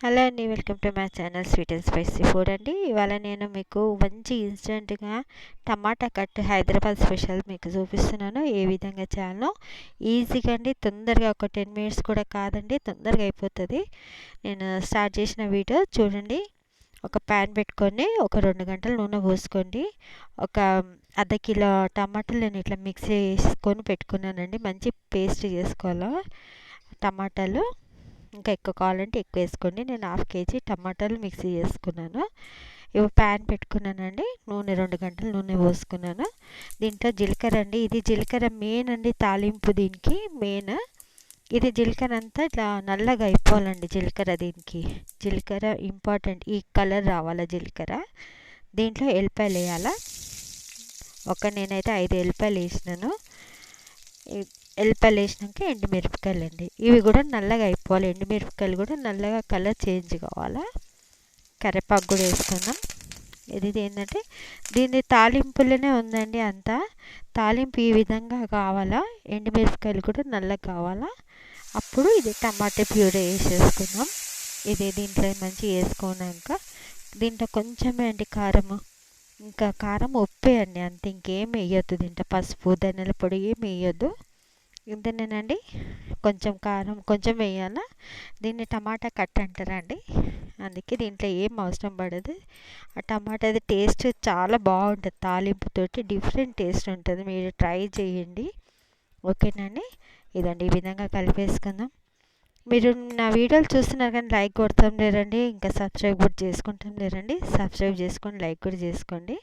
Hello అండి, welcome to my channel sweet and spicy food అండి. ఇవాళ నేను మీకు మంచి ఇన్స్టెంట్గా టమాటా కట్ హైదరాబాద్ స్పెషల్ మీకు చూపిస్తున్నాను. ఏ విధంగా చేయాలో ఈజీగా అండి, తొందరగా ఒక 10 మినిట్స్ కూడా కాదండి, తొందరగా అయిపోతుంది. నేను స్టార్ట్ చేసిన వీడియో చూడండి. ఒక ప్యాన్ పెట్టుకొని ఒక 2 గంటలు నూనె పోసుకోండి. ఒక అర్ధ కిలో టమాటాలు నేను ఇట్లా మిక్సీ వేసుకొని పెట్టుకున్నానండి. మంచి పేస్ట్ చేసుకోవాలా టమాటాలు. ఇంకా ఎక్కువ కావాలంటే ఎక్కువ వేసుకోండి. నేను 1/2 కేజీ టమాటాలు మిక్సీ చేసుకున్నాను. ఇవి ప్యాన్ పెట్టుకున్నానండి. నూనె 2 గంటలు నూనె పోసుకున్నాను. దీంట్లో జీలకర్ర అండి, ఇది జీలకర్ర మెయిన్ అండి, తాలింపు దీనికి మెయిన్. ఇది జీలకర్ర అంతా ఇట్లా నల్లగా అయిపోవాలండి. జీలకర్ర ఇంపార్టెంట్, ఈ కలర్ రావాలా జీలకర్ర. దీంట్లో ఎల్లిపాయలు వేయాలా. నేనైతే 5 ఎల్లిపాయలు వేసినాను. ఎల్లిపాయలు వేసినాక ఎండుమిరపకాయలు అండి, ఇవి కూడా నల్లగా అయిపోవాలి. ఎండుమిరపకాయలు కూడా నల్లగా కలర్ చేంజ్ కావాలా. కరివేపాకు కూడా వేసుకుందాం. ఇది ఏంటంటే దీని తాలింపులోనే ఉందండి అంతా. తాలింపు ఈ విధంగా కావాలా, ఎండుమిరపకాయలు కూడా నల్లగా కావాలా. అప్పుడు ఇది టమాటా ప్యూరీ వేసేసుకుందాం. ఇది దీంట్లో మంచిగా వేసుకున్నాక దీంట్లో కొంచెమే అండి కారము, ఇంకా కారం ఉప్పే అండి, అంత ఇంకేం వేయొద్దు. దీంట్లో పసుపు ధనియాల పొడి ఏం వేయొద్దు. ఇంతేనండి. కొంచెం కారం కొంచెం వేయాలా. దీన్ని టమాటా కట్ అంటారండి, అందుకే దీంట్లో ఏం అవసరం పడదు. ఆ టమాటాది టేస్ట్ చాలా బాగుంటుంది, తాలింపుతోటి డిఫరెంట్ టేస్ట్ ఉంటుంది. మీరు ట్రై చేయండి, ఓకేనండి. ఇదండి, ఈ విధంగా కలిపేసుకుందాం. మీరు నా వీడియోలు చూస్తున్నారు కానీ లైక్ కొడతాం లేరండి, ఇంకా సబ్స్క్రైబ్ కూడా చేసుకుంటాం లేరండి. సబ్స్క్రైబ్ చేసుకొని లైక్ కూడా చేసుకోండి.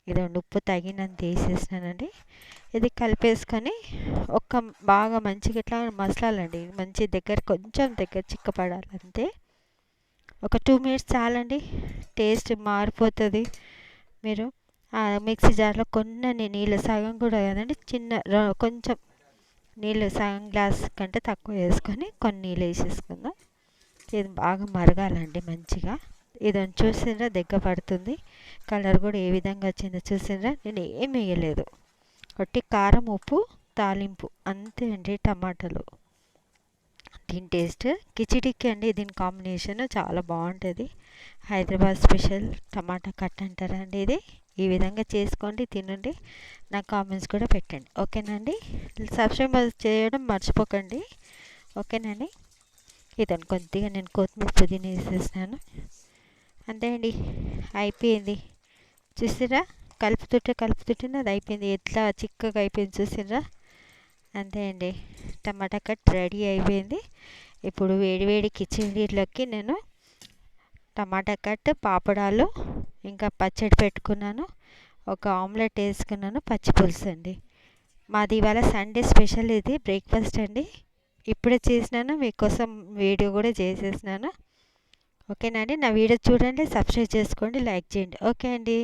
ఇదండి, ఉప్పు తగినంత వేసేసినానండి. ఇది కలిపేసుకొని బాగా మంచిగా ఇట్లా మసలాలండి. మంచి కొంచెం దగ్గర చిక్కపడాలి అంతే. ఒక 2 మినిట్స్ చాలండి, టేస్ట్ మారిపోతుంది. మీరు మిక్సీ జార్లో కొన్ని నీళ్ళు, సగం కూడా కదండి, కొంచెం నీళ్ళు, సగం గ్లాస్ కంటే తక్కువ వేసుకొని కొన్ని నీళ్ళు వేసేసుకుందాం. ఇది బాగా మరగాలండి మంచిగా. ఇదని చూసిండ్రా దగ్గర పడుతుంది. కలర్ కూడా ఏ విధంగా వచ్చిందో చూసిండ్రా. నేను ఏం వేయలేదు, ఒట్టి కారం ఉప్పు తాలింపు అంతే అండి. టమాటాలు దీని టేస్ట్ కిచిడికి అండి, దీని కాంబినేషన్ చాలా బాగుంటుంది. హైదరాబాద్ స్పెషల్ టమాటా కట్ అంటారండి ఇది. ఈ విధంగా చేసుకోండి, తినండి. నా కామెంట్స్ కూడా పెట్టండి, ఓకేనండి. సబ్స్క్రైబ్ చేయడం మర్చిపోకండి, ఓకేనండి. ఇదని కొద్దిగా నేను కొత్తిమీర పుదీనా వేసేసినాను. అంతే అండి, అయిపోయింది. చూసిరా, కలుపుతుంటే అది అయిపోయింది. ఎట్లా చిక్కగా అయిపోయింది చూసిరా. అంతే అండి, టమాటా కట్ రెడీ అయిపోయింది. ఇప్పుడు వేడివేడి కిచిడీలోకి నేను టమాటా కట్, పాపడాలు, ఇంకా పచ్చడి పెట్టుకున్నాను. ఒక ఆమ్లెట్ వేసుకున్నాను, పచ్చి పులుసు అండి. మాది ఇవాళ సండే స్పెషల్, ఇది బ్రేక్ఫాస్ట్ అండి. ఇప్పుడే చేసినాను, మీకోసం వీడియో కూడా చేసేసినాను. ఓకేనండి. నా వీడియో చూడండి, సబ్స్క్రైబ్ చేసుకోండి, లైక్ చేయండి. ఓకే అండి.